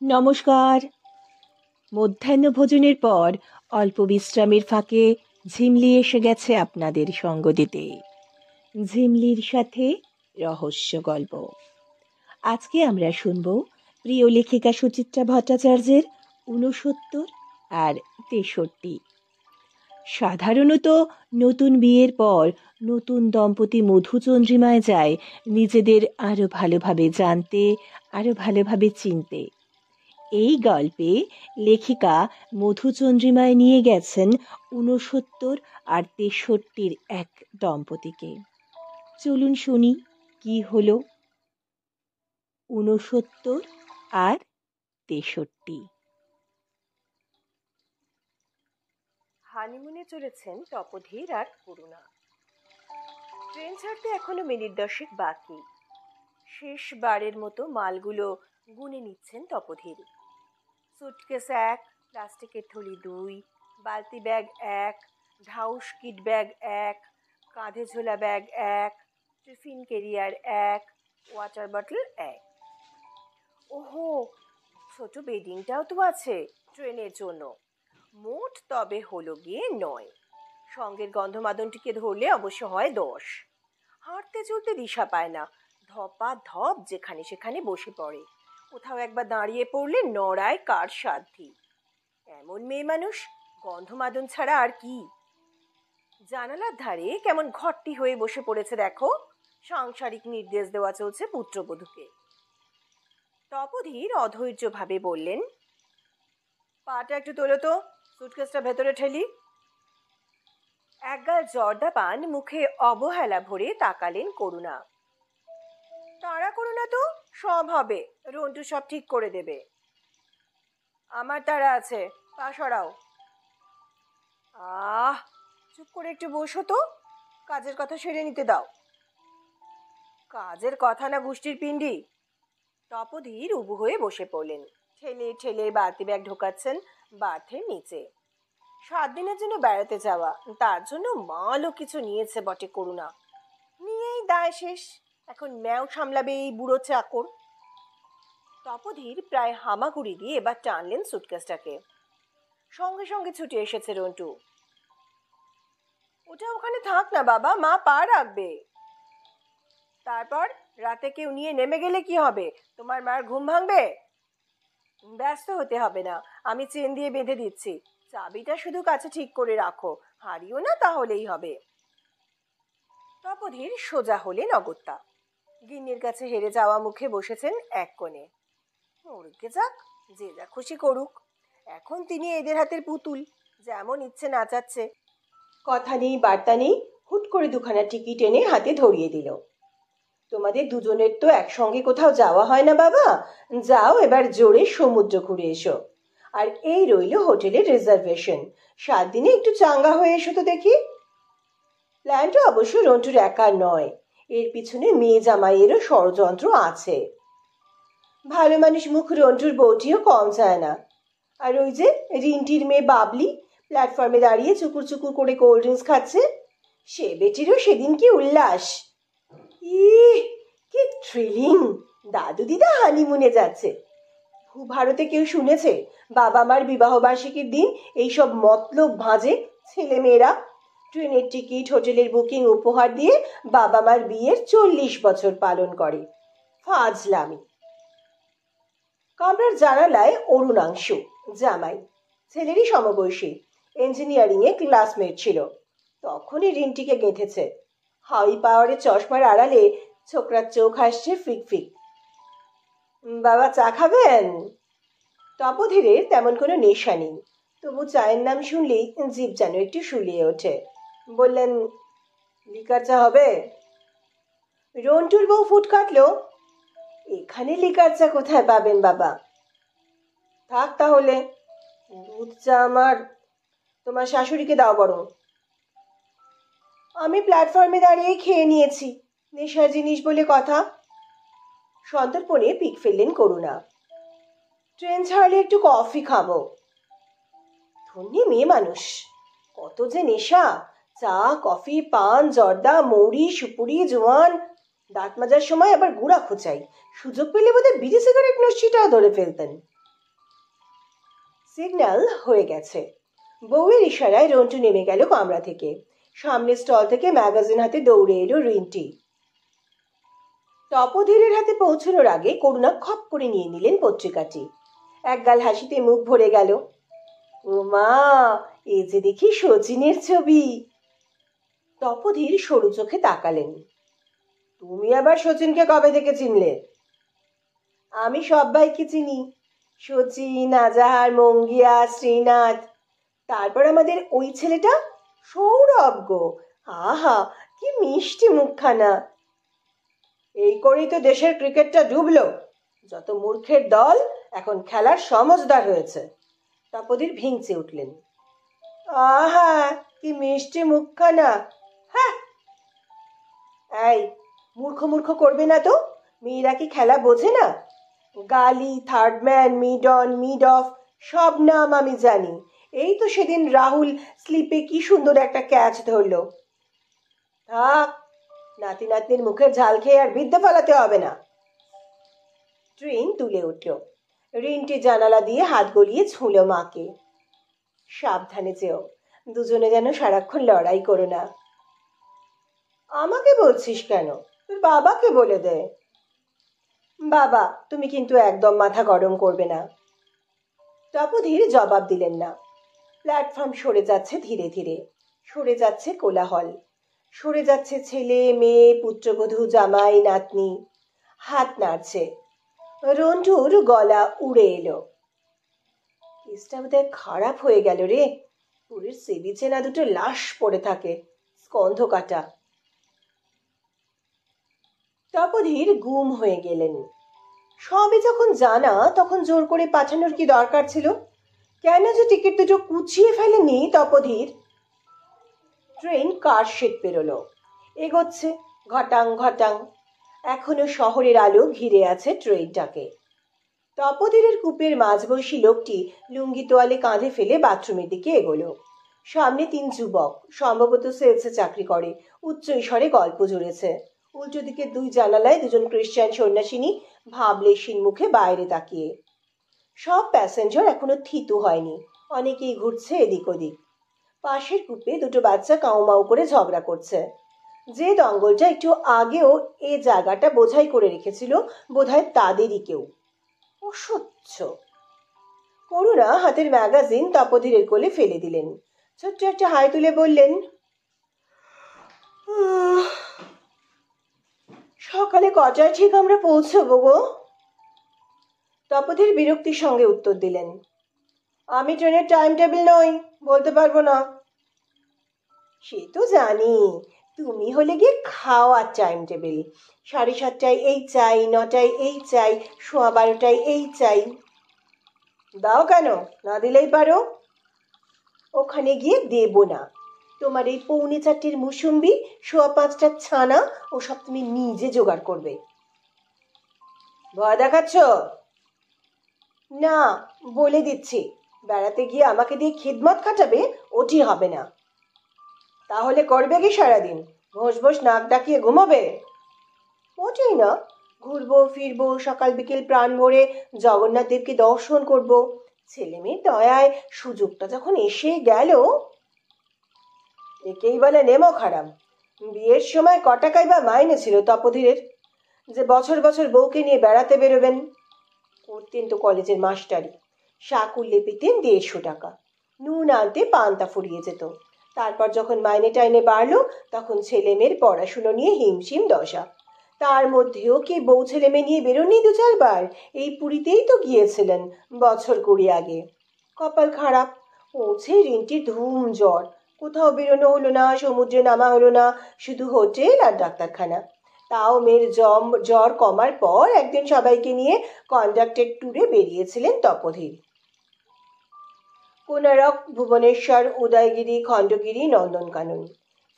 নমস্কার। মধ্যাহ্ন ভোজনের পর অল্প বিশ্রামের ফাঁকে ঝিমলি এসে গেছে আপনাদের সঙ্গ দিতে। ঝিমলির সাথে রহস্য গল্প। আজকে আমরা শুনব প্রিয় লেখিকা সুচিত্রা ভট্টাচার্যের ৬৯ আর ৬৩। সাধারণত নতুন বিয়ের পর নতুন দম্পতি মধুচন্দ্রিমায় যায় নিজেদের আরো ভালোভাবে জানতে, আরো ভালোভাবে চিনতে। এই গল্পে লেখিকা মধুচন্দ্রিমায় নিয়ে গেছেন ৬৯ আর ৬৩ এক দম্পতিকে। চলুন শুনি কি হলো ৬৯ আর ৬৩। হানিমুনে চলেছেন তপোধীর আর করুণা। ট্রেন ছাড়তে এখনো মিনিট 10 বাকি। শেষবারের মতো মালগুলো গুনে নিচ্ছেন তপোধীর। সুটকেস 1, প্লাস্টিকের থলি 2, বালতি ব্যাগ 1, ঢাউস কিট ব্যাগ 1, কাঁধে ঝোলা bag 1, tiffin carrier 1, water bottle 1। ওহো, ছোট বেডিংটাও তো আছে ট্রেনের জন্য। মোট তবে হলো গিয়ে 9। সঙ্গের গন্ধমাদনটিকে ধরলে অবশ্য হয় 10। হাঁটতে চলতে দিশা পায় না, ধপা ধপ যেখানে সেখানে বসে পড়ে। কোথাও একবার দাঁড়িয়ে পড়লে নড়ায় কার সাধ্যি। এমন মেয়ে মানুষ, গন্ধমাদন ছাড়া আর কি। জানালার ধারে কেমন ঘট্টি হয়ে বসে পড়েছে দেখো। সাংসারিক নির্দেশ দেওয়া চলছে পুত্রবধূকে। তপোধীর অধৈর্য ভাবে বললেন, পাটা একটু তোলো তো, সুটকেসটা ভেতরে ঠেলি। একগাল জর্দা পান মুখে অবহেলা ভরে তাকালেন করুণা। তাড়া করো না তো, সব হবে, রন্টু সব ঠিক করে দেবে। আমার তাড়া আছে, পা সরাও। চুপ করে একটু বসো তো, কাজের কথা সেরে নিতে দাও। কাজের কথা না গুষ্টির পিণ্ডি। তপোধীর উবু হয়ে বসে পড়লেন। ঠেলে ঠেলে বালতি ব্যাগ ঢোকাচ্ছেন বাথের নিচে। 7 দিনের জন্য বেড়াতে যাওয়া, তার জন্য মালও কিছু নিয়েছে বটে করুণা। নিয়েই দায় শেষ, এখন ম্যাও সামলাবে এই বুড়ো চাকর। তপোধীর প্রায় হামাগুড়ি দিয়ে এবার টানলেন সুটকেসটাকে। সঙ্গে সঙ্গে ছুটে এসেছে রন্টু। ওটা ওখানে থাক না বাবা, মা পা রাখবে। তারপর রাতে কেউ নিয়ে নেমে গেলে কি হবে? তোমার মার ঘুম ভাঙবে? ব্যস্ত হতে হবে না, আমি চেন দিয়ে বেঁধে দিচ্ছি। চাবিটা শুধু কাছে ঠিক করে রাখো, হারিও না, তাহলেই হবে। তপোধীর সোজা হলেন অগত্যা। গিন্নির কাছে হেরে যাওয়া মুখে বসেছেন এক কোণে। ওরকে যাক, যে যা খুশি করুক। এখন তিনি এদের হাতের পুতুল, যেমন ইচ্ছে নাচাচ্ছে। কথা নেই বার্তা নেই, হুট করে 2খানা টিকিট এনে হাতে ধরিয়ে দিল। তোমাদের দুজনের তো একসঙ্গে কোথাও যাওয়া হয় না বাবা, যাও এবার জোরে সমুদ্র ঘুরে এসো। আর এই রইল হোটেলের রিজার্ভেশন, 7 দিনে একটু চাঙ্গা হয়ে এসো তো দেখি। প্ল্যানটা অবশ্য রন্টুর একার নয়, এর পিছনে মেয়ে জামাইয়েরও ষড়যন্ত্র আছে। ভালো মানুষ মুখ রন্টুর বউটিও কম চায় না। আর ওই যে রিন্টির মেয়ে বাবলি প্ল্যাটফর্মে দাঁড়িয়ে চুকুর চুকুর করে কোল্ড ড্রিঙ্কস খাচ্ছে, সে বেটিরও সেদিন কি উল্লাস। কি থ্রিলিং, দাদু দিদা হানিমুনে যাচ্ছে। ভারতে কেউ শুনেছে বাবা মার বিবাহ বার্ষিকীর দিন এইসব মতলব ভাঁজে ছেলে মেয়েরা ট্রেনের টিকিট, হোটেলের বুকিং উপহার দিয়ে বাবা মার বিয়ের 40 বছর পালন করে। ফাজলামি। কামরার জানালায় অরুণাংশু, জামাই, ছেলেরই সমবয়সী, ইঞ্জিনিয়ারিং এ ক্লাসমেট ছিল। তখনই রিন্টিকে গেঁথেছে। হাই পাওয়ারের চশমার আড়ালে ছোকরার চোখ হাসছে ফিক ফিক। বাবা চা খাবেন? তপোধীরের তেমন কোনো নেশা নেই, তবু চায়ের নাম শুনলেই জিভ যেন একটু শুলিয়ে ওঠে। বললেন, লিকার চা হবে? রন্টুর বউ ফুট কাটলো, এখানে লিকার চা কোথায় পাবেন বাবা? থাক তাহলে, দুধ চা তোমার শাশুড়িকে দাও বরং। আমি প্ল্যাটফর্মে দাঁড়িয়ে খেয়ে নিয়েছি, নেশার জিনিস বলে কথা। সন্তর্পণে পিক ফেললেন করুণা। ট্রেন ছাড়লে একটু কফি খাবো। ধন্যি মেয়ে মানুষ, কত যে নেশা, চা, কফি, পান, জর্দা, মৌরি, সুপুরি, জোয়ান। দাঁত মাজার সময় আবার গুড়া খোঁচাই, সুযোগ পেলে বোধহয় বিড়ি সিগারেট নস্যিটাও ধরে ফেলতেন। সিগন্যাল হয়ে গেছে। বউয়ের ইশারায় রন্টু নেমে গেল কামরা থেকে। সামনে স্টল থেকে ম্যাগাজিন হাতে দৌড়ে এলো রিন্টি। তপোধীরের হাতে পৌঁছানোর আগে করুণা খপ করে নিয়ে নিলেন পত্রিকাটি। একগাল হাসিতে মুখ ভরে গেল। ও মা, এ যে দেখি শচীনের ছবি। তপোধীর সরু চোখে তাকালেন। তুমি আবার শচীনকে কবে থেকে চিনলে? আমি সবাইকে চিনি, শচীন, আজাহার, মঙ্গিয়া, শ্রীনাথ, তারপর আমাদের ওই ছেলেটা সৌরভ গো, আহা কি মিষ্টি মুখখানা। এই করেই তো দেশের ক্রিকেটটা ডুবলো। যত মূর্খের দল এখন খেলার সমজদার হয়েছে। তপোধীর ভিংচে উঠলেন। আহা কি মিষ্টি মুখখানা। হ্যাঁ, এই মূর্খ মূর্খ করবে না তো। মেয়েরা কি খেলা বোঝে না? গালি, third man, mid on, mid of সব নাম আমি জানি। এই তো সেদিন রাহুল স্লিপে কি সুন্দর একটা ক্যাচ ধরলো। থাক, নাতি নাতনির মুখের ঝাল খেয়ে আর বিদ্যা ফলাতে হবে না। ট্রেন তুলে উঠল। রিন্টি জানালা দিয়ে হাত গলিয়ে ছুঁলো মাকে। সাবধানে যেও, দুজনে যেন সারাক্ষণ লড়াই করো না। আমাকে বলছিস কেন? তোর বাবাকে বলে দে। বাবা, তুমি কিন্তু একদম মাথা গরম করবে না। তপোধীর জবাব দিলেন না। প্ল্যাটফর্ম সরে যাচ্ছে ধীরে ধীরে। সরে যাচ্ছে কোলাহল। সরে যাচ্ছে ছেলে মেয়ে, পুত্রবধূ, জামাই নাতনি। হাত নাড়ছে। রন্টুর গলা উড়ে এলো। কেসটা বোধহয় খারাপ হয়ে গেল রে। পুরীর সি বিচে না দুটো লাশ পড়ে থাকে, স্কন্ধ কাটা। তপোধীর গুম হয়ে গেলেন। সবে যখন জানা তখন জোর করে পাঠানোর কি দরকার ছিল? কেন যে টিকিট দুটো কুচিয়ে ফেলেনি তপোধীর? ট্রেন কারশেড পেরোলো। এগোচ্ছে ঘটাং ঘটাং। এখনো শহরের আলো ঘিরে আছে ট্রেনটাকে। তপোধীরের কূপের মাঝবয়সী লোকটি লুঙ্গি তোয়ালে কাঁধে ফেলে বাথরুমের দিকে এগোলো। সামনে 3 যুবক, সম্ভবত সেলসে চাকরি করে, উচ্চ স্বরে গল্প জুড়েছে। উল্টো দিকে 2 জানালায় 2জন খ্রিস্টান সন্ন্যাসিনী ভাবলেশীন মুখে বাইরে তাকিয়ে। সব প্যাসেঞ্জার এখনো থিতু হয়নি, অনেকেই ঘুরছে এদিক ওদিক। পাশের কূপে 2টো বাচ্চা কাউমাউ করে ঝগড়া করছে। যে দঙ্গলটা একটু আগেও এ জায়গাটা বোঝাই করে রেখেছিল, বোধহয় তাদেরই কেউ। অসহ্য। করুণা হাতের ম্যাগাজিন তপোধীরের কোলে ফেলে দিলেন। ছোট্ট একটা হাই তুলে বললেন, সকালে কটায় ঠিক আমরা পৌঁছবো গো? তপোধীর বিরক্তির সঙ্গে উত্তর দিলেন, আমি ট্রেনের টাইম টেবিল নই, বলতে পারবো না। সে তো জানি, তুমি হলে গিয়ে খাওয়ার টাইম টেবিল। 7:30টায় এই চাই, 9টায় এই চাই, 12:15টায় এই চাই। দাও কেন, না দিলেই পারো। ওখানে গিয়ে দেবো না। তোমার এই 4:45 মুসুম্বি, 5:15 ছানা, ওসব তুমি নিজে জোগাড় করবে। ভয় দেখাচ্ছ? না, বলে দিচ্ছি, বেড়াতে গিয়ে আমাকে দিয়ে খিদমত খাটাবে, ওটি হবে না। তাহলে করবে কি সারাদিন? ভোস ভোস নাক ডাকিয়ে ঘুমাবে? মোটেই না, ঘুরবো ফিরবো, সকাল বিকেল প্রাণ ভরে জগন্নাথ দেবকে দর্শন করব। ছেলে মেয়ের দয়ায় সুযোগটা যখন এসে গেল। একেই বলে নেমো খারাপ। বিয়ের সময় ক টাকাই বা মাইনে ছিল তপোধীরের, যে বছর বছর বউকে নিয়ে বেড়াতে বেরোবেন? করতেন তো কলেজের মাস্টারি, শাকুল্লে পেতেন 150 টাকা। নুন আনতে পান্তা ফুরিয়ে যেত। তারপর যখন মাইনে টাইনে বাড়লো, তখন ছেলে মেয়ের পড়াশুনো নিয়ে হিমশিম দশা। তার মধ্যেও কি বউ ছেলে মেয়ে নিয়ে বেরোননি 2-4 বার? এই পুরীতেই তো গিয়েছিলেন বছর 20 আগে। কপাল খারাপ, পৌঁছে রিন্টির ধুম জ্বর। কোথাও বেরোনো হলো না, সমুদ্রে নামা হলো না, শুধু হোটেল আর ডাক্তারখানা। তাও মেয়ের জ্বর কমার পর একদিন সবাইকে নিয়ে কন্ডাক্টেড ট্যুরে বেরিয়েছিলেন তপোধীর। কোনারক, ভুবনেশ্বর, উদয়গিরি, খণ্ডগিরি, নন্দনকানন।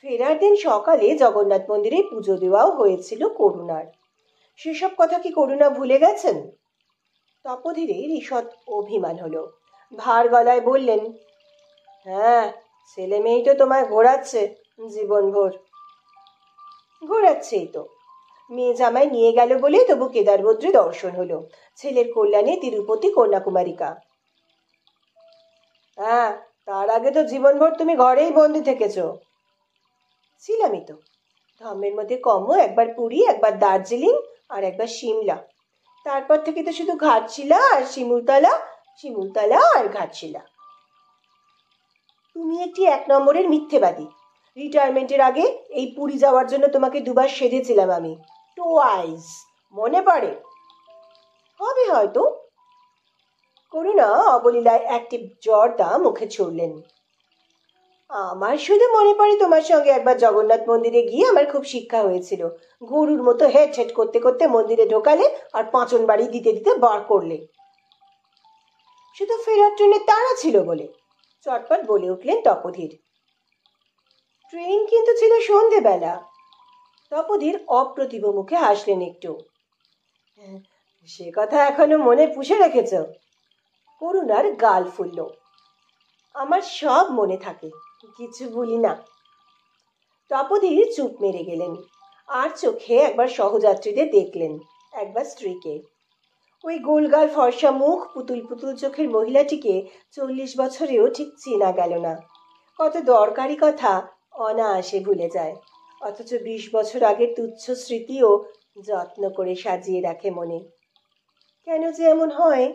ফেরার দিন সকালে জগন্নাথ মন্দিরে পুজো দেওয়াও হয়েছিল করুণার। সেসব কথা কি করুণা ভুলে গেছেন? তপোধীরের ঈষৎ অভিমান হলো। ভার গলায় বললেন, হ্যাঁ, ছেলে মেয়েই তো তোমায় ঘোরাচ্ছে জীবনভর। ঘোরাচ্ছেই তো। মেয়ে জামাই নিয়ে গেল বলে তবু কেদারবদ্রী দর্শন হলো। ছেলের কল্যাণে তিরুপতি কন্যাকুমারিকা। হ্যাঁ, তার আগে তো জীবনভর তুমি ঘরেই বন্দি থেকেছো। ছিলামই তো। ধর্মের মধ্যে কমও একবার পুরী, একবার দার্জিলিং, আর একবার সিমলা। তারপর থেকে তো শুধু ঘাটশিলা আর শিমুলতলা, শিমুলতলা আর ঘাটশিলা। তুমি একটি 1 নম্বরের মিথ্যেবাদী। রিটায়ারমেন্টের আগে এই পুরী যাওয়ার জন্য তোমাকে দুবার সেধেছিলাম আমি। টোয়াইস। মনে পড়ে? হবে হয়তো। করুণা অবলীলায় একটি জর্দা মুখে ছুড়লেন। আমার শুধু মনে পড়ে তোমার সঙ্গে একবার জগন্নাথ মন্দিরে গিয়ে আমার খুব শিক্ষা হয়েছিল। গরুর মতো হেট হেট করতে করতে মন্দিরে ঢোকালে আর পাঁচন বাড়ি দিতে দিতে বার করলে। শুধু ফেরার ট্রেনের তাড়া ছিল বলে, চটপট বলে উঠলেন তপোধীর। ট্রেন কিন্তু ছিল সন্ধেবেলা। তপোধীর অপ্রতিভ মুখে হাসলেন একটু। সে কথা এখনো মনে পুষে রেখেছ? করুণার গাল ফুলল। আমার সব মনে থাকে, কিছু ভুলি না। তপোধীর চুপ মেরে গেলেন, আর চোখে একবার সহযাত্রীদের দেখলেন, একবার স্ত্রীকে। ওই গোলগাল ফর্সা মুখ, পুতুল পুতুল চোখের মহিলাটিকে 40 বছরেও ঠিক চেনা গেল না। কত দরকারি কথা অনায়াসে ভুলে যায়, অথচ 20 বছর আগের তুচ্ছ স্মৃতিও যত্ন করে সাজিয়ে রাখে মনে। কেন যে এমন হয়?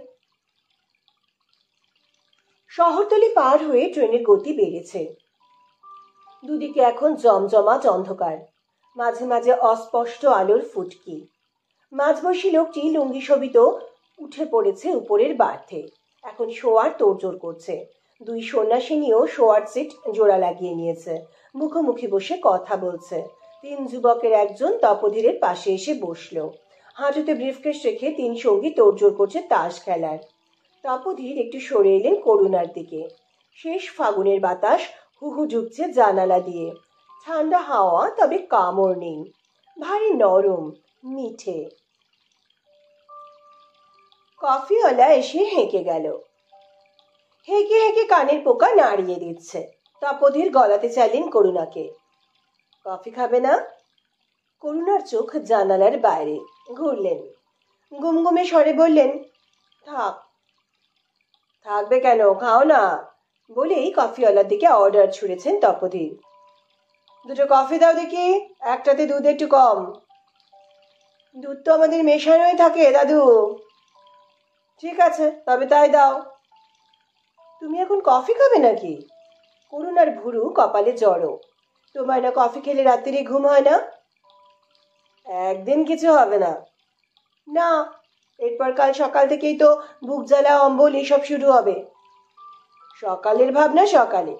শহরতলি পার হয়ে ট্রেনের গতি বেড়েছে। দুদিকে এখন জমজমাট অন্ধকার, মাঝে মাঝে অস্পষ্ট আলোর ফুটকি। মাঝবয়সী লোকটি লুঙ্গি শোভিত উঠে পড়েছে উপরের বার্থে, এখন শোয়ার তোড়জোড় করছে। দুই সন্ন্যাসিনীও শোয়ার সিট জোড়া লাগিয়ে নিয়েছে, মুখোমুখি বসে কথা বলছে। 3 যুবকের একজন তপোধীরের পাশে এসে বসল। হাঁটুতে ব্রিফকেস রেখে 3 সঙ্গী তোড়জোড় করছে তাস খেলার। তপোধীর একটু সরে এলেন করুণার দিকে। শেষ ফাগুনের বাতাস হুহু ঢুকছে জানালা দিয়ে। ঠান্ডা হাওয়া, তবে কামড় নেই, ভারী নরম, মিঠে। কফিওয়ালা এসে হেঁকে গেল। হেঁকে হেঁকে কানের পোকা নাড়িয়ে দিচ্ছে। তপোধীর গলাতে চাইলেন করুণাকে। কফি খাবে না? করুণার চোখ জানালার বাইরে ঘুরলেন, গুমগুমে স্বরে বললেন, থাক। থাকবে কেন, খাও না, বলেই কফিওয়ালার দিকে অর্ডার ছুড়েছেন তপোধীর। 2টো কফি দাও দেখি, একটাতে দুধ একটু কম। দুধ তো আমাদের মেশানোই থাকে দাদু। ঠিক আছে, তবে তাই দাও। তুমি এখন কফি খাবে নাকি? করুণার ভুরু কপালে জড়ো। তোমার না কফি খেলে রাত্রিরে ঘুম হয় না? একদিন কিছু হবে না। না, এরপর কাল সকাল থেকেই তো বুক জ্বালা, অম্বল এসব শুরু হবে। সকালের ভাবনা সকালে।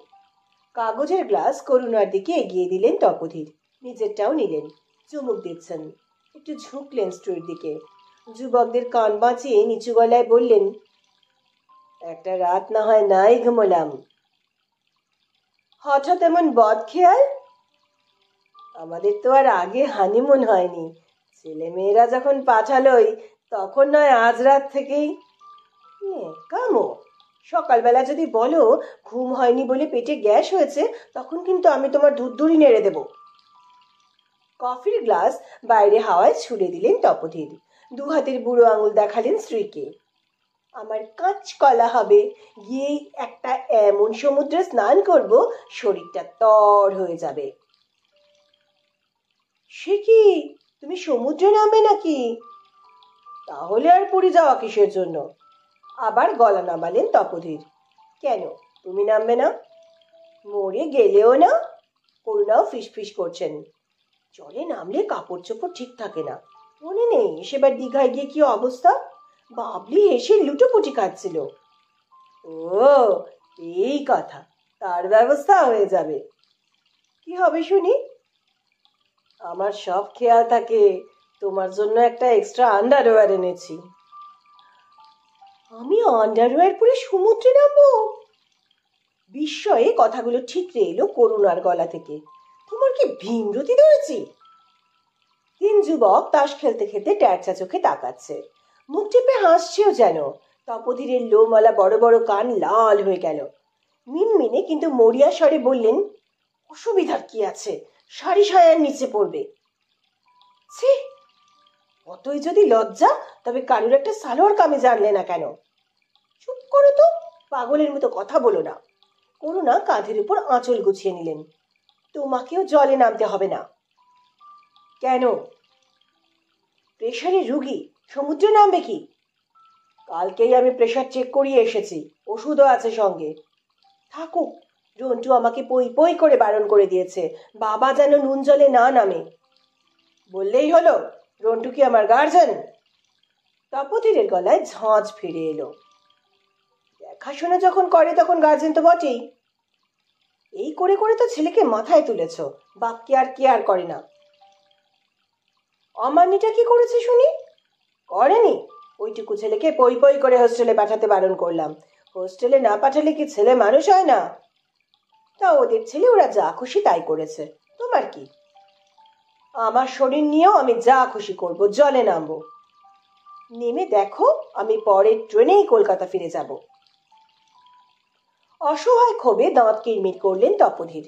কাগজের গ্লাস করুণার দিকে এগিয়ে দিলেন তপোধীর, নিজেরটাও নিলেন, চুমুক দিচ্ছেন। একটু ঝুঁকলেন স্ত্রীর দিকে। যুবকদের কান বাঁচিয়ে নিচু গলায় বললেন, একটা রাত না হয় নাই ঘুমোলাম। হঠাৎ এমন বদ খেয়াল? আমাদের তো আর আগে হানিমুন হয়নি। ছেলে মেয়েরা যখন পাঠালোই, তখন নয় আজ রাত থেকেই। কামো, সকালবেলা যদি বলো ঘুম হয়নি বলে পেটে গ্যাস হয়েছে, তখন কিন্তু আমি তোমার ধুরধুরি নেড়ে দেব। কফির গ্লাস বাইরে হাওয়ায় ছুড়ে দিলেন তপোধীর। 2 হাতের বুড়ো আঙুল দেখালেন স্ত্রীকে। আমার কাঁচকলা হবে, গিয়েই একটা এমন সমুদ্রে স্নান করব, শরীরটা তর হয়ে যাবে। সে কি, তুমি সমুদ্রে নামবে নাকি? তাহলে আর পুরী যাওয়া কিসের জন্য? আবার গলা নামালেন তপোধীর। কেন, তুমি নামবে না? মরে গেলেও না? করুণাও ফিসফিস করছেন। জলে নামলে কাপড় চোপড় ঠিক থাকে না। মনে নেই সেবার দীঘায় গিয়ে কি অবস্থা? বাবলি হেসে লুটোপুটি খাচ্ছিল। ও, এই কথা, তার ব্যবস্থা হয়ে যাবে। কি হবে শুনি? আমার সব খেয়াল থাকে, তোমার জন্য একটা এক্সট্রা আন্ডারওয়্যার এনেছি। আমি আন্ডারওয়্যার পরে সমুদ্রে নামবো? বিস্ময়ে কথাগুলো ঠিকরে এলো করুণার গলা থেকে। তোমার কি ভীমরতি ধরেছি? 3 যুবক তাস খেলতে খেলতে ট্যারচা চোখে তাকাচ্ছে, মুখ টিপে হাসছেও যেন। তপোধীরের লোমওয়ালা বড় বড় কান লাল হয়ে গেল। মিনমিনে কিন্তু মরিয়া স্বরে বললেন, অসুবিধার কি আছে, সারি সায়ার নিচে পড়বে। ছি, অতই যদি লজ্জা, তবে কারুর একটা সালোয়ার কামিজ আনলে না কেন? চুপ করো তো, পাগলের মতো কথা বলো না। করুণা কাঁধের উপর আঁচল গুছিয়ে নিলেন। তোমাকেও জলে নামতে হবে না। কেন? প্রেশারের রুগী সমুদ্রে নামবে কি? কালকেই আমি প্রেশার চেক করিয়ে এসেছি, ওষুধও আছে সঙ্গে। থাকুক, রন্টু আমাকে পই পই করে বারণ করে দিয়েছে বাবা যেন নুন জলে না নামে। বললেই হলো, রন্টু কি আমার গার্জেন? তপোধীরের গলায় ঝাঁঝ ফিরে এলো। দেখাশোনা যখন করে তখন গার্জেন তো বটেই। এই করে করে তো ছেলেকে মাথায় তুলেছ, বাপ কেয়ার করে না। অমানিটা কি করেছে শুনি? করেনি, ওইটুকু ছেলেকে পই পই করে হোস্টেলে পাঠাতে বারণ করলাম। হোস্টেলে না পাঠালে কি ছেলে মানুষ হয় না? তা ওদের ছেলে ওরা যা খুশি তাই করেছে, তোমার কি? আমার শরীর নিয়েও আমি যা খুশি করব, জলে নামবো। নেমে দেখো, আমি পরের ট্রেনেই কলকাতা ফিরে যাব। অসহায় ক্ষোভে দাঁত কিরমির করলেন তপোধীর।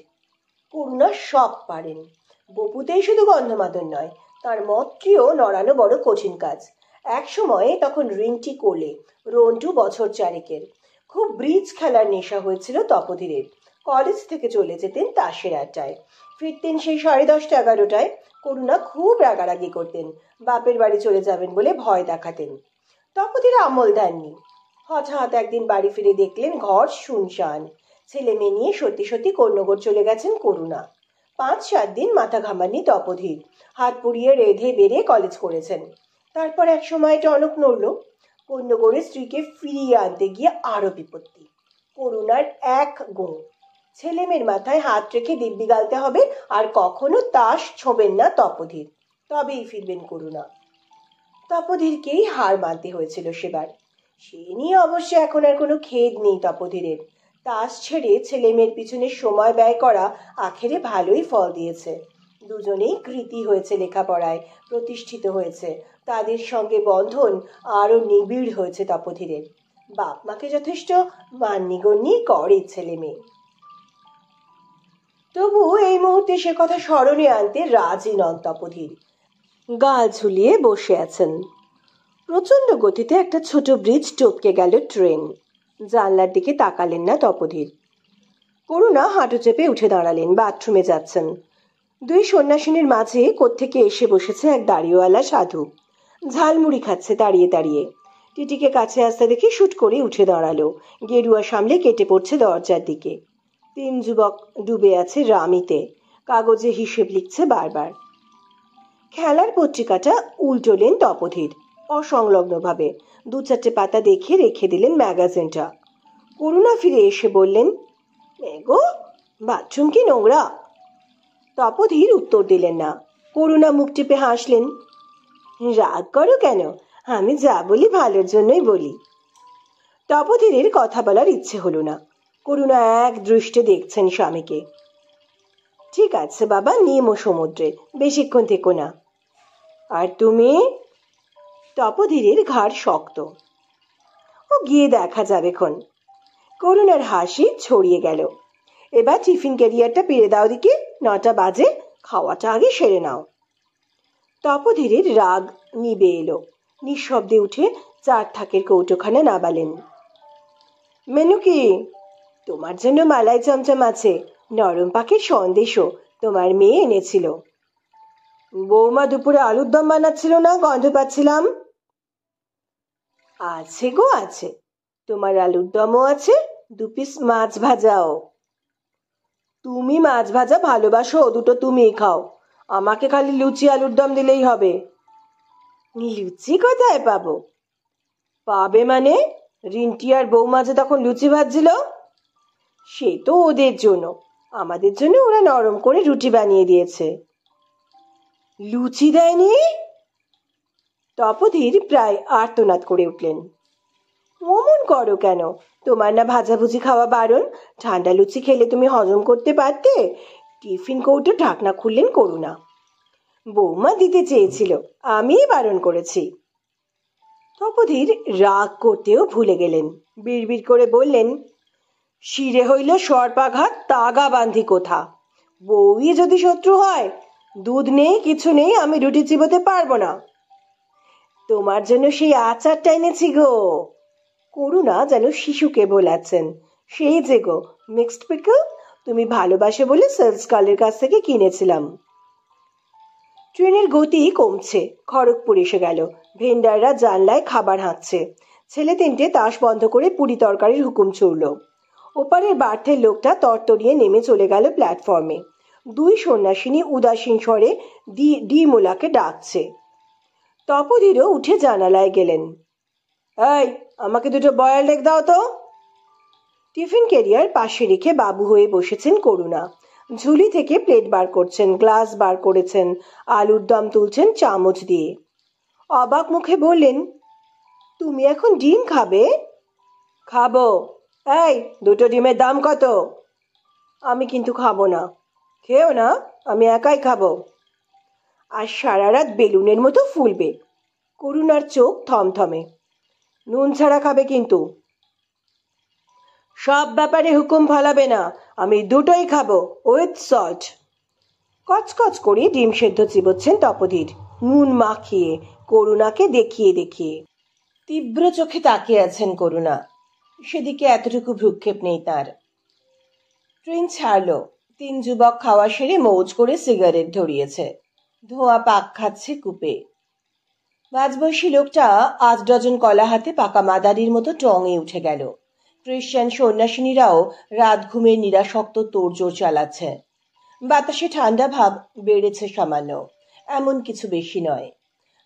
করুণা সব পারেন, বপুতেই শুধু গন্ধমাদন নয়, তার মতটিও নড়ানো বড় কঠিন কাজ। এক সময়ে তখন রিন্টি কোলে, রন্টু বছর চারেকের। খুব ব্রিজ খেলার নেশা হয়েছিল তপোধীরের। কলেজ থেকে চলে যেতেন তাসের আড্ডায়, ফিরতেন সেই 10:30 11টায়। করুণা খুব রাগারাগি করতেন, বাপের বাড়ি চলে যাবেন বলে ভয় দেখাতেন। তপোধীর আমল দেননি। হঠাৎ একদিন বাড়ি ফিরে দেখলেন ঘর শুনশান। ছেলে মেয়ে নিয়ে সত্যি সত্যি কন্যগর চলে গেছেন করুণা। 5-7 দিন মাথা ঘামাননি তপোধীর, হাত পুড়িয়ে রেধে বেড়ে কলেজ করেছেন। তারপর এক সময় টনক নড়ল। কন্যগড়ের স্ত্রীকে ফিরিয়ে আনতে গিয়ে আরো বিপত্তি। করুণার এক গুণ, ছেলে মেয়ের মাথায় হাত রেখে দিব্যি গালতে হবে, আর কখনো তাস ছোঁবেন না তপোধীর, তবেই ফিরবেন করুণা। তপোধীরকেই হার মানতে হয়েছিল সেবার। সে নিয়ে অবশ্য এখন আর কোনো খেদ নেই তপোধীরের। তাস ছেড়ে ছেলে মেয়ের পিছনে সময় ব্যয় করা আখেরে ভালোই ফল দিয়েছে। দুজনেই কৃতী হয়েছে লেখাপড়ায়, প্রতিষ্ঠিত হয়েছে। তাদের সঙ্গে বন্ধন আরো নিবিড় হয়েছে তপোধীরের। বাপ মাকে যথেষ্ট মান্যিগণ্যি করে ছেলে মেয়ে। তবু এই মুহূর্তে সে কথা স্মরণে আনতে রাজি নন তপোধীর। গাল ঝুলিয়ে বসে আছেন। প্রচন্ড গতিতে একটা ছোট ব্রিজ টপকে গেল ট্রেন। জানলার দিকে তাকালেন না তপোধীর। করুণা হাঁটু চেপে উঠে দাঁড়ালেন, বাথরুমে যাচ্ছেন। দুই সন্ন্যাসিনীর মাঝে কোত্থেকে এসে বসেছে এক দাড়িওয়ালা সাধু, ঝালমুড়ি খাচ্ছে দাঁড়িয়ে দাঁড়িয়ে। টিটিকে কাছে আসতে দেখে শুট করে উঠে দাঁড়ালো, গেরুয়া সামলে কেটে পড়ছে দরজার দিকে। 3 যুবক ডুবে আছে রামিতে, কাগজে হিসেব লিখছে বারবার। খেলার পত্রিকাটা উল্টোলেন তপোধীর অসংলগ্নভাবে, 2-4টে পাতা দেখে রেখে দিলেন ম্যাগাজিনটা। করুণা ফিরে এসে বললেন, এগো বাথরুম কি নোংরা? তপোধীর উত্তর দিলেন না। করুণা মুখ টিপে হাসলেন। রাগ করো কেন, আমি যা বলি ভালোর জন্যই বলি। তপোধীরের কথা বলার ইচ্ছে হলো না। করুণা এক দৃষ্টে দেখছেন স্বামীকে। ঠিক আছে বাবা, নেমো সমুদ্রে, বেশিক্ষণ থেকো না। আর তুমি? তপোধীরের ঘাড় শক্ত। ও গিয়ে দেখা যাবে খন। করুণার হাসি ছড়িয়ে গেল। এবার টিফিন ক্যারিয়ারটা পেরে দাও দিকে, 9টা বাজে, খাওয়াটা আগে সেরে নাও। তপোধীরের রাগ নিবে এলো। নিঃশব্দে উঠে 4 থাকের কৌটোখানা নাবালেন। মেনু কি? তোমার জন্য মালাই চমচম আছে, নরম পাখির সন্দেশও তোমার মেয়ে এনেছিল। বৌমা দুপুরে আলুর দম বানাচ্ছিল না, গন্ধ পাচ্ছিলাম। আছে গো আছে, তোমার আলুর দমও আছে, 2 পিস মাছ ভাজাও। তুমি মাছ ভাজা ভালোবাসো, দুটো তুমিই খাও, আমাকে খালি লুচি আলুর দম দিলেই হবে। লুচি কোথায় পাবো? পাবে মানে? রিন্টি আর বৌমা যে তখন লুচি ভাজছিল। সে তো ওদের জন্য, আমাদের জন্য ওরা নরম করে রুটি বানিয়ে দিয়েছে। লুচি দেয়নি? তপোধীর প্রায় আর্তনাদ করে উঠলেন। অমন করো কেন, তোমার না ভাজাভুজি খাওয়া বারণ? ঠান্ডা লুচি খেলে তুমি হজম করতে পারতে। টিফিন কৌটো ঢাকনা খুললেন করুণা। বৌমা দিতে চেয়েছিল, আমিই বারণ করেছি। তপোধীর রাগ করতেও ভুলে গেলেন, বিড়বিড় করে বললেন, শিরে হইল সর্পাঘাত, তাগা বান্ধি কোথা। বউই যদি শত্রু হয়, দুধ নেই কিছু নেই, আমি রুটি চিবোতে পারবো না। তোমার জন্য সেই আচারটা এনেছি গো। করুণা যেন শিশুকে বোলাচ্ছেন, সেই যে গো মিক্সড পিকল, তুমি ভালোবাসে বলে সেলস গার্লের কাছ থেকে কিনেছিলাম। ট্রেনের গতি কমছে, খড়গপুর এসে গেল। ভেন্ডাররা জানলায় খাবার হাঁকছে। ছেলে তিনটে তাস বন্ধ করে পুরি তরকারির হুকুম ছুড়ল। ওপারের বার্থের লোকটা তরতরিয়ে নেমে চলে গেল প্ল্যাটফর্মে। দুই সন্ন্যাসিনী উদাসীন স্বরে ডিমোলাকে ডাকছে। তপোধীরও উঠে জানালায় গেলেন। এই, আমাকে দুটো বয়েলড এগ দাও তো। টিফিন ক্যারিয়ার পাশে রেখে বাবু হয়ে বসেছেন করুণা। ঝুলি থেকে প্লেট বার করছেন, গ্লাস বার করেছেন, আলুর দম তুলছেন চামচ দিয়ে। অবাক মুখে বললেন, তুমি এখন ডিম খাবে? খাবো। এই, দুটো ডিমের দাম কত? আমি কিন্তু খাবো না। খেও না, আমি একাই খাবো। আর সারা রাত বেলুনের মতো ফুলবে। করুণার চোখ থমথমে। নুন ছাড়া খাবে কিন্তু। সব ব্যাপারে হুকুম ফলাবে না, আমি দুটোই খাবো, উইথ সল্ট। কচকচ করে ডিম সেদ্ধ চিবোচ্ছেন তপোধীর, নুন মাখিয়ে, করুণাকে দেখিয়ে দেখিয়ে। তীব্র চোখে তাকিয়ে আছেন করুণা, সেদিকে এতটুকু ভ্রুক্ষেপ নেই তার। ট্রেন ছাড়ল। তিন যুবক খাওয়া সেরে মৌজ করে সিগারেট ধরিয়েছে। ধোঁয়া পাক খাচ্ছে কূপে। মাঝবয়সী লোকটা 8 ডজন কলা হাতে পাকা মাদারির মতো টঙে উঠে গেল। খ্রিস্টান সন্ন্যাসিনীরাও রাত ঘুমের নিরাসক্ত তোড়জোড় চালাচ্ছে। বাতাসে ঠান্ডা ভাব বেড়েছে সামান্য, এমন কিছু বেশি নয়।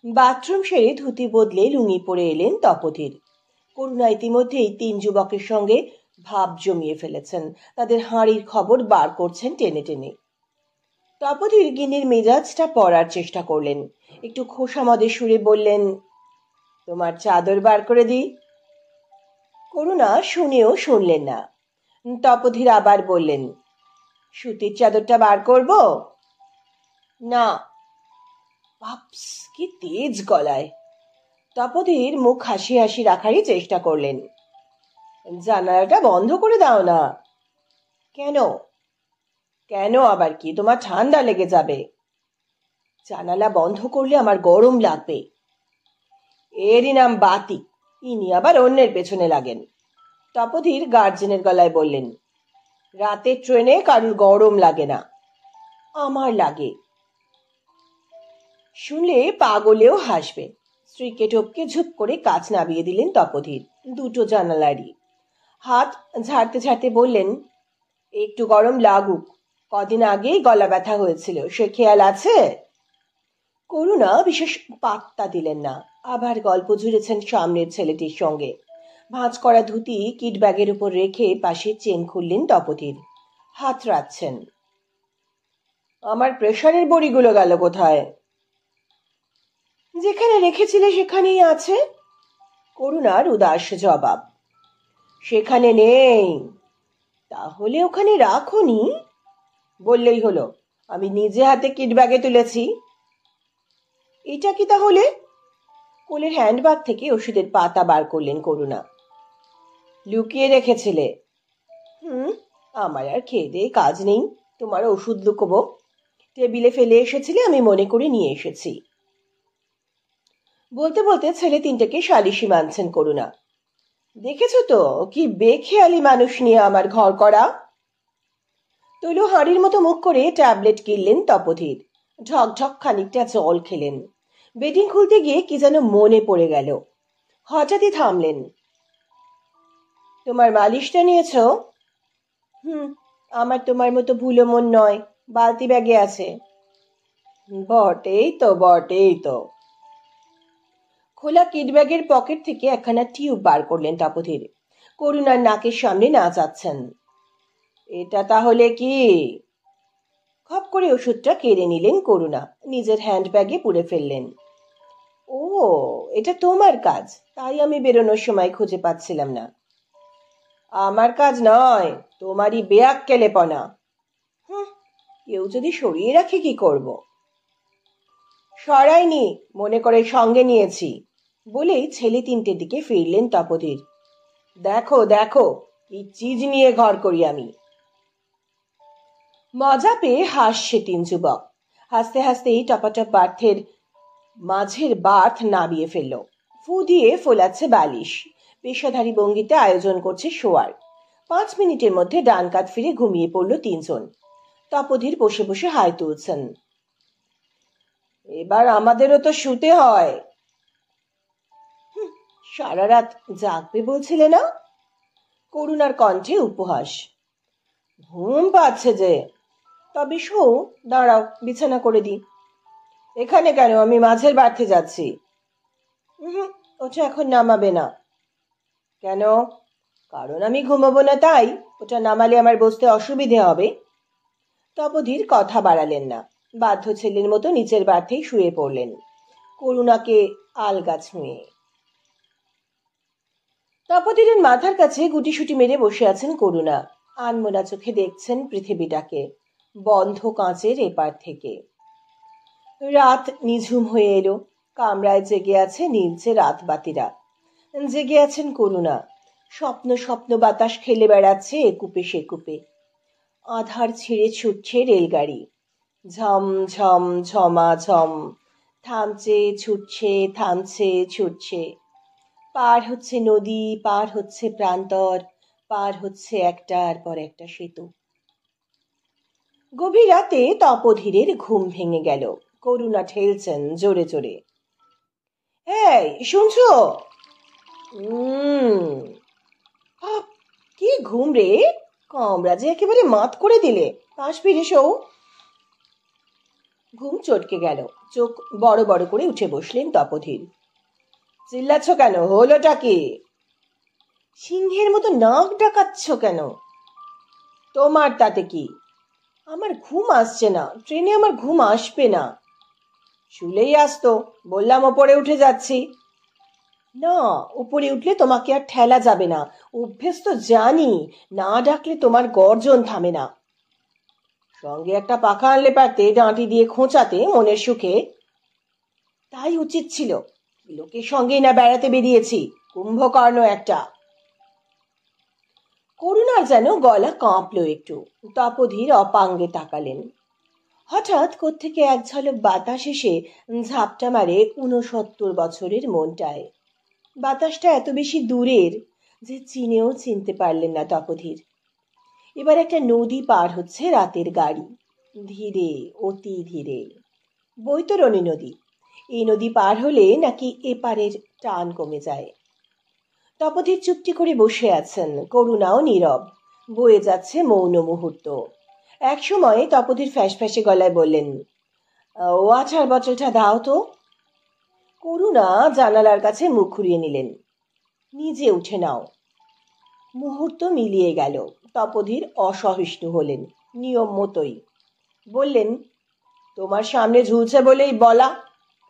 বাথরুম সেরে ধুতি বদলে লুঙ্গি পরে এলেন তপোধীর। করুণা ইতিমধ্যেই 3 যুবকের সঙ্গে ভাব জমিয়ে ফেলেছেন, তাদের হাঁড়ির খবর বার করছেন টেনে টেনে। তপোধীর গিন্নির মেজাজটা পড়ার চেষ্টা করলেন। একটু খোশামদে সুরে বললেন, তোমার চাদর বার করে দিই। করুণা শুনেও শুনলেন না। তপোধীর আবার বললেন, সুতির চাদরটা বার করব? না। বাপস, কি তেজ গলায়! তপোধীর মুখ হাসি হাসি রাখারই চেষ্টা করলেন। জানালাটা বন্ধ করে দাও না। কেন? কেন আবার কি, তোমার ঠান্ডা লেগে যাবে। জানালা বন্ধ করলে আমার গরম লাগবে। এরই নাম বাতি, ইনি আবার অন্যের পেছনে লাগেন। তপোধীর গার্জেনের গলায় বললেন, রাতের ট্রেনে কারুর গরম লাগে না, আমার লাগে। শুনলে পাগলেও হাসবে। স্ত্রীকে টপকে ঝুপ করে কাঁচ নামিয়ে দিলেন তপোধীর, দুটো জানালারই। হাত ঝাড়তে ঝাড়তে বললেন, একটু গরম লাগুক, কদিন আগেই গলা ব্যথা হয়েছিল, সে খেয়াল আছে? করুণা বিশেষ পাত্তা দিলেন না। আবার গল্প জুড়েছেন সামনের ছেলেটির সঙ্গে। ভাঁজ করা ধুতি কিট ব্যাগের উপর রেখে পাশে চেন খুললেন তপোধীর। হাত রাখছেন। আমার প্রেশারের বড়িগুলো গেল কোথায়? যেখানে রেখেছিলে সেখানেই আছে। করুণার উদাস জবাব। সেখানে নেই? তাহলে ওখানে রাখোনি? বললেই হলো, আমি নিজে হাতে কিট ব্যাগে তুলেছি। এটা কি তাহলে? কোলের হ্যান্ডব্যাগ থেকে ওষুধের পাতা বার করলেন করুণা। লুকিয়ে রেখেছিলে? আমার আর খেয়ে দিয়ে কাজ নেই, তোমার ওষুধ লুকোবো? টেবিলে ফেলে এসেছিলে, আমি মনে করে নিয়ে এসেছি। বলতে বলতে ছেলে তিনটাকে শালিশি মানছেন করুণা। দেখেছো তো কি বেখেয়ালি মানুষ নিয়ে আমার ঘর করা। তৈল হাঁড়ির মতো মুখ করে ট্যাবলেট কিনলেন তপোধীর। ঢকঢক খানিকটা জল খেলেন। বেডিং খুলতে গিয়ে কি যেন মনে পড়ে গেল। হঠাৎই থামলেন। তোমার মালিশটা নিয়েছ? আমার তোমার মতো ভুলো মন নয়, বালতি ব্যাগে আছে। বটেই তো, বটেই তো। খোলা কিট ব্যাগের পকেট থেকে একখানা টিউব বার করলেন তপোধীর। করুণার নাকের সামনে না যাচ্ছেন। এটা তাহলে কি? খপ করে ওষুধটা কেড়ে নিলেন করুণা, নিজের হ্যান্ডব্যাগে পুরে ফেললেন। ও, এটা তোমার কাজ, তাই আমি বেরোনোর সময় খুঁজে পাচ্ছিলাম না। আমার কাজ নয়, তোমারই বেয়াক্কেলেপনা। কেউ যদি সরিয়ে রাখে কি করব? সরাইনি, মনে করে সঙ্গে নিয়েছি বলেই ছেলে তিনটের দিকে ফিরলেন তপোধীর। দেখো দেখো, কি চিজ নিয়ে ঘর করি আমি। মজা পেয়ে হাসছে 3 যুবক। হাসতে হাসতেই টপাটপ বার্থের মাঝের বার্থ নামিয়ে ফেলল। ফু দিয়ে ফোলাচ্ছে বালিশ। পেশাধারী ভঙ্গিতে আয়োজন করছে শোয়ার। 5 মিনিটের মধ্যে ডান কাত ফিরে ঘুমিয়ে পড়ল 3 জন। তপোধীর বসে বসে হাই তুলছেন। এবার আমাদেরও তো শুতে হয়। সারা রাত জাগবে বলছিলে না? করুণার কণ্ঠে উপহাস। ঘুম পাচ্ছে যে। তবে শো, দাঁড়াও বিছানা করে দিই। এখানে কেন? আমি মাঝের বাড়তে যাচ্ছি। ওটা এখন নামাবে না। কেন? কারণ আমি ঘুমাবো না তাই। ওটা নামালে আমার বসতে অসুবিধে হবে। তপোধীর কথা বাড়ালেন না, বাধ্য ছেলের মতো নিচের বাড়তেই শুয়ে পড়লেন, করুণাকে আলগা ছুঁয়ে। তপোধীরের মাথার কাছে গুটিসুটি মেরে বসে আছেন করুণা। আনমনা চোখে দেখছেন পৃথিবীটাকে বন্ধ কাঁচের এপার থেকে। রাত নিঝুম হয়ে এলো। কামরায় জেগে আছে নীলচে রাতবাতিরা। জেগে আছেন করুণা। স্বপ্ন স্বপ্ন বাতাস খেলে বেড়াচ্ছে একুপে সেকুপে। আধার ছিঁড়ে ছুটছে রেলগাড়ি। ঝম ঝম ঝমাঝম। থামছে ছুটছে, থামছে ছুটছে। পার হচ্ছে নদী, পার হচ্ছে প্রান্তর, পার হচ্ছে একটার পর একটা সেতু। গভীর রাতে তপোধীরের ঘুম ভেঙে গেল। করুণা ঠেলছেন জোরে জোরে। এই শুনছো? কি ঘুম রে? কামড়া যে একেবারে মাত করে দিলে। পাশ ফিরে শো। ঘুম চটকে গেল। চোখ বড় বড় করে উঠে বসলেন তপোধীর। চিল্লাচ্ছ কেন? হলোটা কি? সিংহের মতো নাক ডাকাচ্ছ কেন? তোমার তাতে কি? আমার ঘুম আসছে না। ট্রেনে আমার ঘুম আসবে না। শুলেই আসতো, বললাম ওপরে উঠে যাচ্ছি। না, উপরে উঠলে তোমাকে আর ঠেলা যাবে না। অভ্যেস তো জানি, না ডাকলে তোমার গর্জন থামে না। সঙ্গে একটা পাখা আনলে পারতে, ডাঁটি দিয়ে খোঁচাতে মনের সুখে। তাই উচিত ছিল। লোকের সঙ্গেই না বেড়াতে বেরিয়েছি, কুম্ভকর্ণ একটা। করুণার যেন গলা কাঁপল একটু। তপোধীর অপাঙ্গে তাকালেন। হঠাৎ কোত্থেকে এক ঝলক বাতাস এসে ঝাপটা মারে 69 বছরের মনটায়। বাতাসটা এত বেশি দূরের যে চিনেও চিনতে পারলেন না তপোধীর। এবার একটা নদী পার হচ্ছে রাতের গাড়ি, ধীরে, অতি ধীরে। বৈতরণী নদী। এই নদী পার হলে নাকি এপারের টান কমে যায়। তপোধীর চুপটি করে বসে আছেন, করুণাও নীরব। বয়ে যাচ্ছে মৌন মুহূর্ত। এক সময় তপোধীর ফ্যাঁসে গলায় বললেন, ওয়াটার বটলটা দাও তো। করুণা জানালার কাছে মুখ ঘুরিয়ে নিলেন। নিজে উঠে নাও। মুহূর্ত মিলিয়ে গেল। তপোধীর অসহিষ্ণু হলেন, নিয়ম মতোই বললেন, তোমার সামনে ঝুলছে বলেই বলা।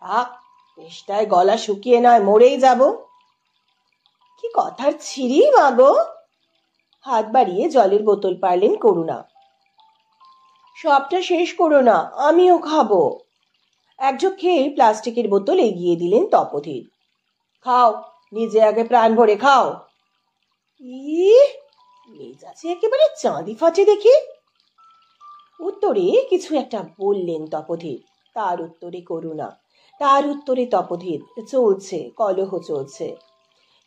থাক, চেষ্টায় গলা শুকিয়ে নয় মরেই যাব। কি কথার ছিরি মাগো। হাত বাড়িয়ে জলের বোতল পারলেন করুণা। সবটা শেষ করো না, আমিও খাবো। এক ঢোক খেয়ে প্লাস্টিকের বোতল এগিয়ে দিলেন তপোধীর। খাও, নিজে আগে প্রাণ ভরে খাও। মেজাজে একেবারে চাঁদি ফাটে দেখি। উত্তরে কিছু একটা বললেন তপোধীর। তার উত্তরে করুণা, তার উত্তরে তপোধীর। চলছে কলহ, চলছে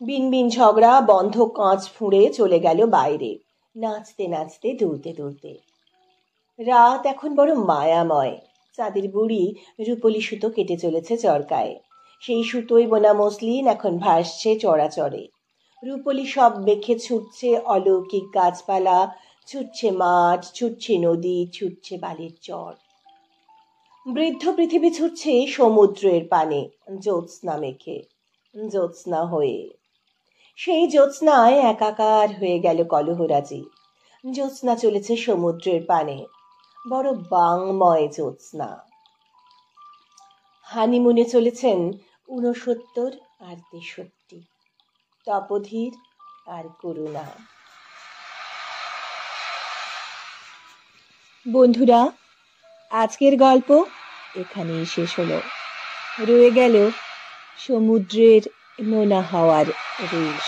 বিনবিন ঝগড়া। বন্ধ কাঁচ ফুঁড়ে চলে গেল বাইরে, নাচতে নাচতে দুলতে দুলতে। রাত এখন বড় মায়াময়। চাঁদের বুড়ি রূপলি সুতো কেটে চলেছে চরকায়। সেই সুতোয় বোনা মসলিন এখন ভাসছে চড়াচড়ে। রূপলি সব মেখে ছুটছে অলৌকিক গাছপালা, ছুটছে মাঠ, ছুটছে নদী, ছুটছে বালির চর। বৃদ্ধ পৃথিবী ছুটছে সমুদ্রের পানে, জ্যোৎস্না মেখে, জ্যোৎস্না হয়ে। সেই জ্যোৎস্নায় একাকার হয়ে গেল কলহরাজি। জ্যোৎস্না চলেছে সমুদ্রের পানে, বড় বাংময় জ্যোৎস্না। হানিমুনে চলেছেন 69 আর 63, তপোধীর আর করুণা। বন্ধুরা, আজকের গল্প এখানেই শেষ হলো। রয়ে গেল সমুদ্রের নোনা হাওয়ার রেশ।